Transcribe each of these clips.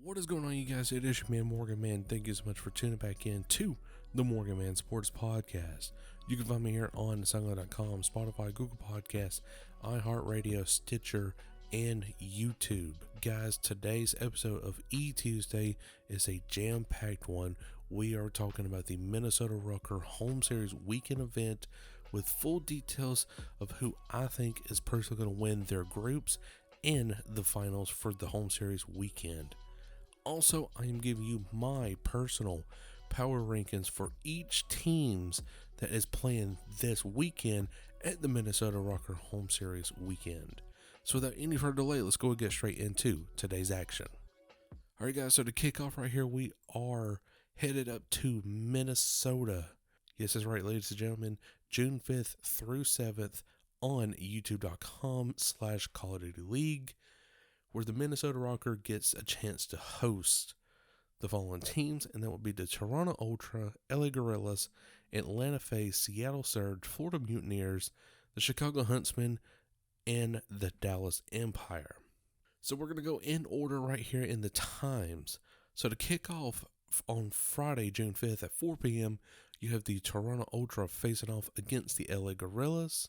What is going on, you guys? It is your man, Morgan Man. Thank you so much for tuning back in to the Morgan Man Sports Podcast. You can find me here on SoundCloud.com, Spotify, Google Podcasts, iHeartRadio, Stitcher, and YouTube. Guys, today's episode of eTuesday is a jam-packed one. We are talking about the Minnesota Rokkr Home Series weekend event with full details of who I think is personally going to win their groups in the finals for the Home Series weekend. Also, I am giving you my personal power rankings for each teams that is playing this weekend at the Minnesota Rokkr Home Series weekend. So without any further delay, let's go and get straight into today's action. Alright guys, so to kick off right here, we are headed up to Minnesota. Yes, that's right, ladies and gentlemen, June 5th through 7th on youtube.com/Call of Duty League, where the Minnesota Rokkr gets a chance to host the following teams, and that would be the Toronto Ultra, LA Gorillas, Atlanta FaZe, Seattle Surge, Florida Mutineers, the Chicago Huntsmen, and the Dallas Empire. So we're going to go in order right here in the times. So to kick off on Friday, June 5th at 4 p.m., you have the Toronto Ultra facing off against the LA Gorillas.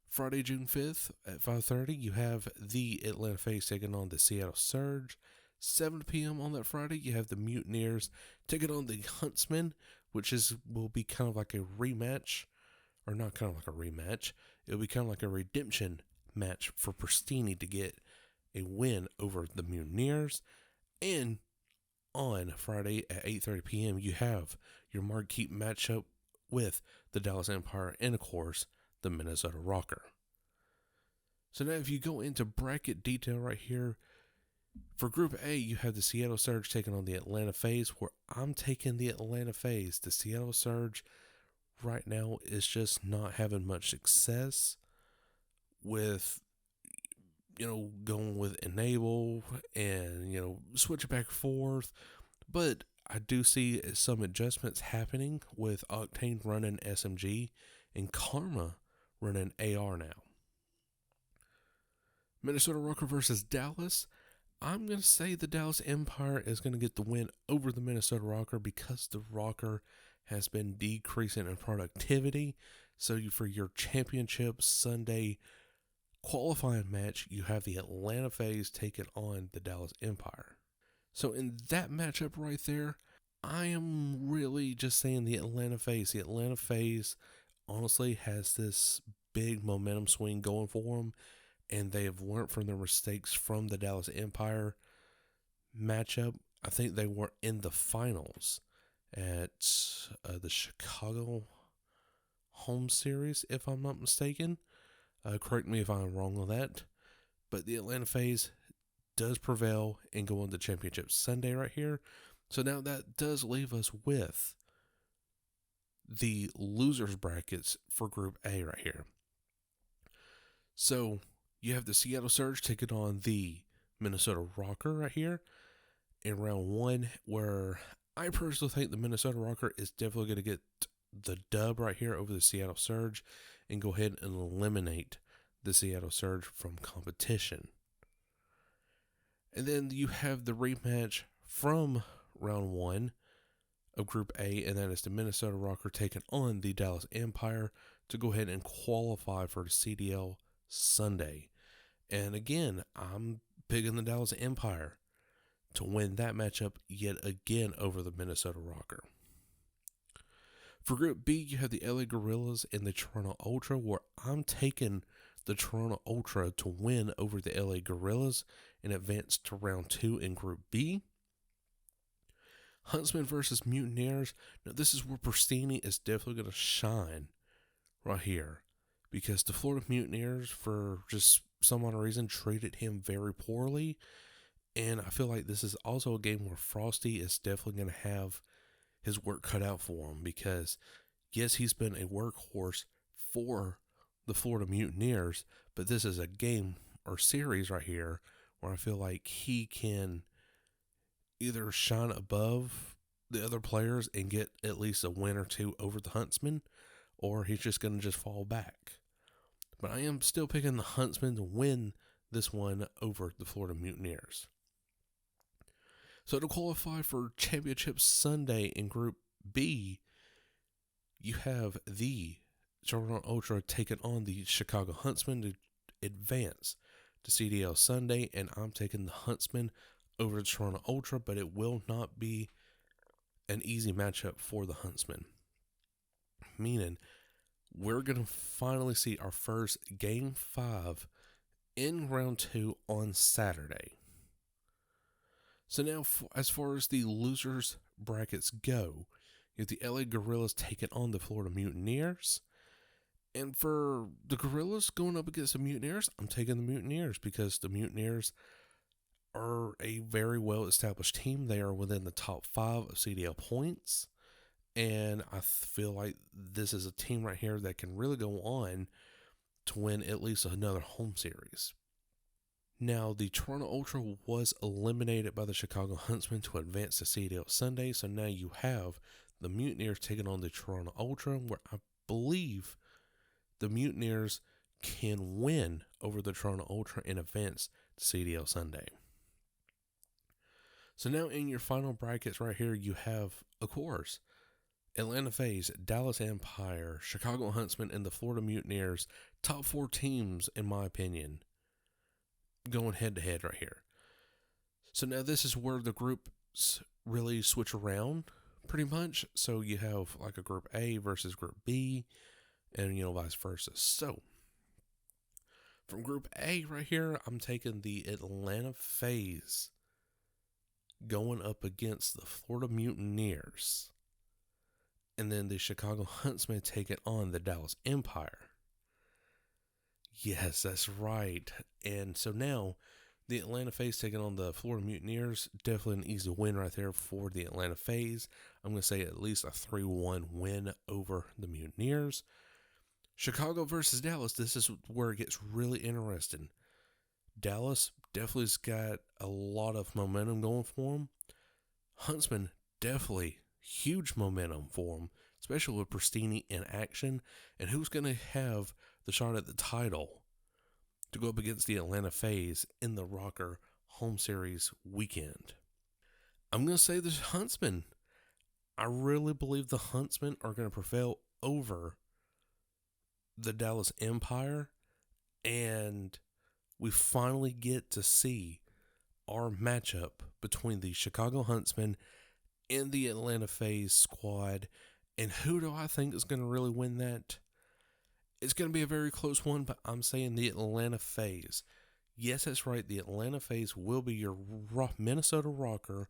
Friday, June 5th at 5:30, you have the Atlanta FaZe taking on the Seattle Surge. 7 p.m. on that Friday, you have the Mutineers taking on the Huntsmen, which will be kind of like a rematch, or not kind of like a rematch. It'll be kind of like a redemption match for Pristini to get a win over the Mutineers. And on Friday at 8:30 p.m., you have your marquee matchup with the Dallas Empire and, of course, the Minnesota Rokkr. So now if you go into bracket detail right here, for Group A, you have the Seattle Surge taking on the Atlanta FaZe, where I'm taking the Atlanta FaZe. The Seattle Surge right now is just not having much success with, going with Enable and, switching back and forth. But I do see some adjustments happening with Octane running SMG and Karma running AR now. Minnesota Rokkr versus Dallas. I'm going to say the Dallas Empire is going to get the win over the Minnesota Rokkr because the Rokkr has been decreasing in productivity. So for your championship Sunday qualifying match, you have the Atlanta FaZe taking on the Dallas Empire. So in that matchup right there, I am really just saying the Atlanta FaZe. The Atlanta FaZe honestly has this big momentum swing going for them, and they have learned from their mistakes from the Dallas Empire matchup. I think they were in the finals at the Chicago Home Series, if I'm not mistaken. Correct me if I'm wrong on that. But the Atlanta FaZe does prevail and go on the championship Sunday right here. So now that does leave us with the losers brackets for Group A right here. So you have the Seattle Surge taking on the Minnesota Rokkr right here in round one, where I personally think the Minnesota Rokkr is definitely going to get the dub right here over the Seattle Surge and go ahead and eliminate the Seattle Surge from competition. And then you have the rematch from round one of Group A, and that is the Minnesota Rokkr taking on the Dallas Empire to go ahead and qualify for the CDL Sunday. And again, I'm picking the Dallas Empire to win that matchup yet again over the Minnesota Rokkr. For Group B, you have the LA Gorillas and the Toronto Ultra, where I'm taking the Toronto Ultra to win over the LA Gorillas and advance to round 2 in Group B. Huntsmen versus Mutineers. Now, this is where Pristini is definitely going to shine right here, because the Florida Mutineers, for just some odd reason, treated him very poorly. And I feel like this is also a game where Frosty is definitely going to have his work cut out for him, because, yes, he's been a workhorse for the Florida Mutineers, but this is a game or series right here where I feel like he can either shine above the other players and get at least a win or two over the Huntsmen, or he's just going to just fall back. But I am still picking the Huntsmen to win this one over the Florida Mutineers. So to qualify for Championship Sunday in Group B, you have the Toronto Ultra taking on the Chicago Huntsmen to advance to CDL Sunday, and I'm taking the Huntsmen over the Toronto Ultra, but it will not be an easy matchup for the Huntsmen. Meaning, we're going to finally see our first Game 5 in Round 2 on Saturday. So now, as far as the losers brackets go, you have the LA Guerrillas taking on the Florida Mutineers. And for the Guerrillas going up against the Mutineers, I'm taking the Mutineers because the Mutineers are a very well-established team. They are within the top 5 of CDL points. And I feel like this is a team right here that can really go on to win at least another home series. Now, the Toronto Ultra was eliminated by the Chicago Huntsmen to advance to CDL Sunday. So now you have the Mutineers taking on the Toronto Ultra, where I believe the Mutineers can win over the Toronto Ultra and advance to CDL Sunday. So now in your final brackets right here, you have, of course, Atlanta FaZe, Dallas Empire, Chicago Huntsmen, and the Florida Mutineers. Top 4 teams, in my opinion, going head-to-head right here. So now this is where the groups really switch around, pretty much. So you have like a Group A versus Group B, and, vice versa. So, from Group A right here, I'm taking the Atlanta FaZe going up against the Florida Mutineers. And then the Chicago Huntsmen taking on the Dallas Empire. Yes, that's right. And so now, the Atlanta FaZe taking on the Florida Mutineers. Definitely an easy win right there for the Atlanta FaZe. I'm going to say at least a 3-1 win over the Mutineers. Chicago versus Dallas, this is where it gets really interesting. Dallas definitely's got a lot of momentum going for them. Huntsman, definitely huge momentum for them, especially with Pristini in action. And who's going to have the shot at the title to go up against the Atlanta FaZe in the Rokkr home series weekend? I'm going to say the Huntsmen. I really believe the Huntsmen are going to prevail over the Dallas Empire, and we finally get to see our matchup between the Chicago Huntsmen and the Atlanta FaZe squad. And who do I think is going to really win that? It's going to be a very close one, but I'm saying the Atlanta FaZe. Yes, that's right. The Atlanta FaZe will be your Minnesota Rokkr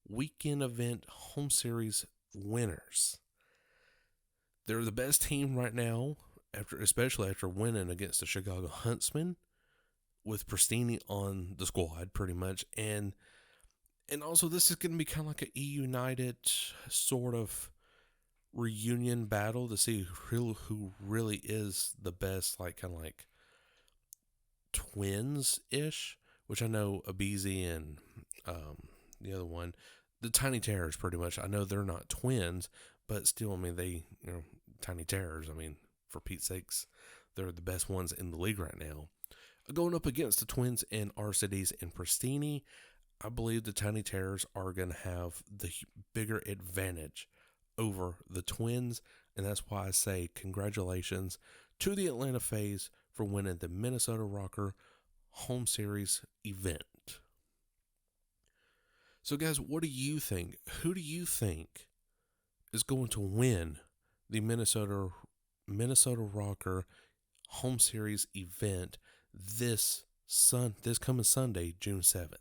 weekend event home series winners. They're the best team right now, especially after winning against the Chicago Huntsmen, with Pristini on the squad pretty much. And also this is going to be kind of like a United sort of reunion battle to see who really is the best, like kind of like twins-ish, which I know Abizi and the other one, the Tiny Terrors pretty much. I know they're not twins, but still, I mean, they, Tiny Terrors, I mean, for Pete's sakes, they're the best ones in the league right now. Going up against the twins in Arcides and Pristini, I believe the Tiny Terrors are going to have the bigger advantage over the twins, and that's why I say congratulations to the Atlanta FaZe for winning the Minnesota Rokkr home series event. So guys, what do you think? Who do you think is going to win the Minnesota Rokkr home series event this coming Sunday, June 7th?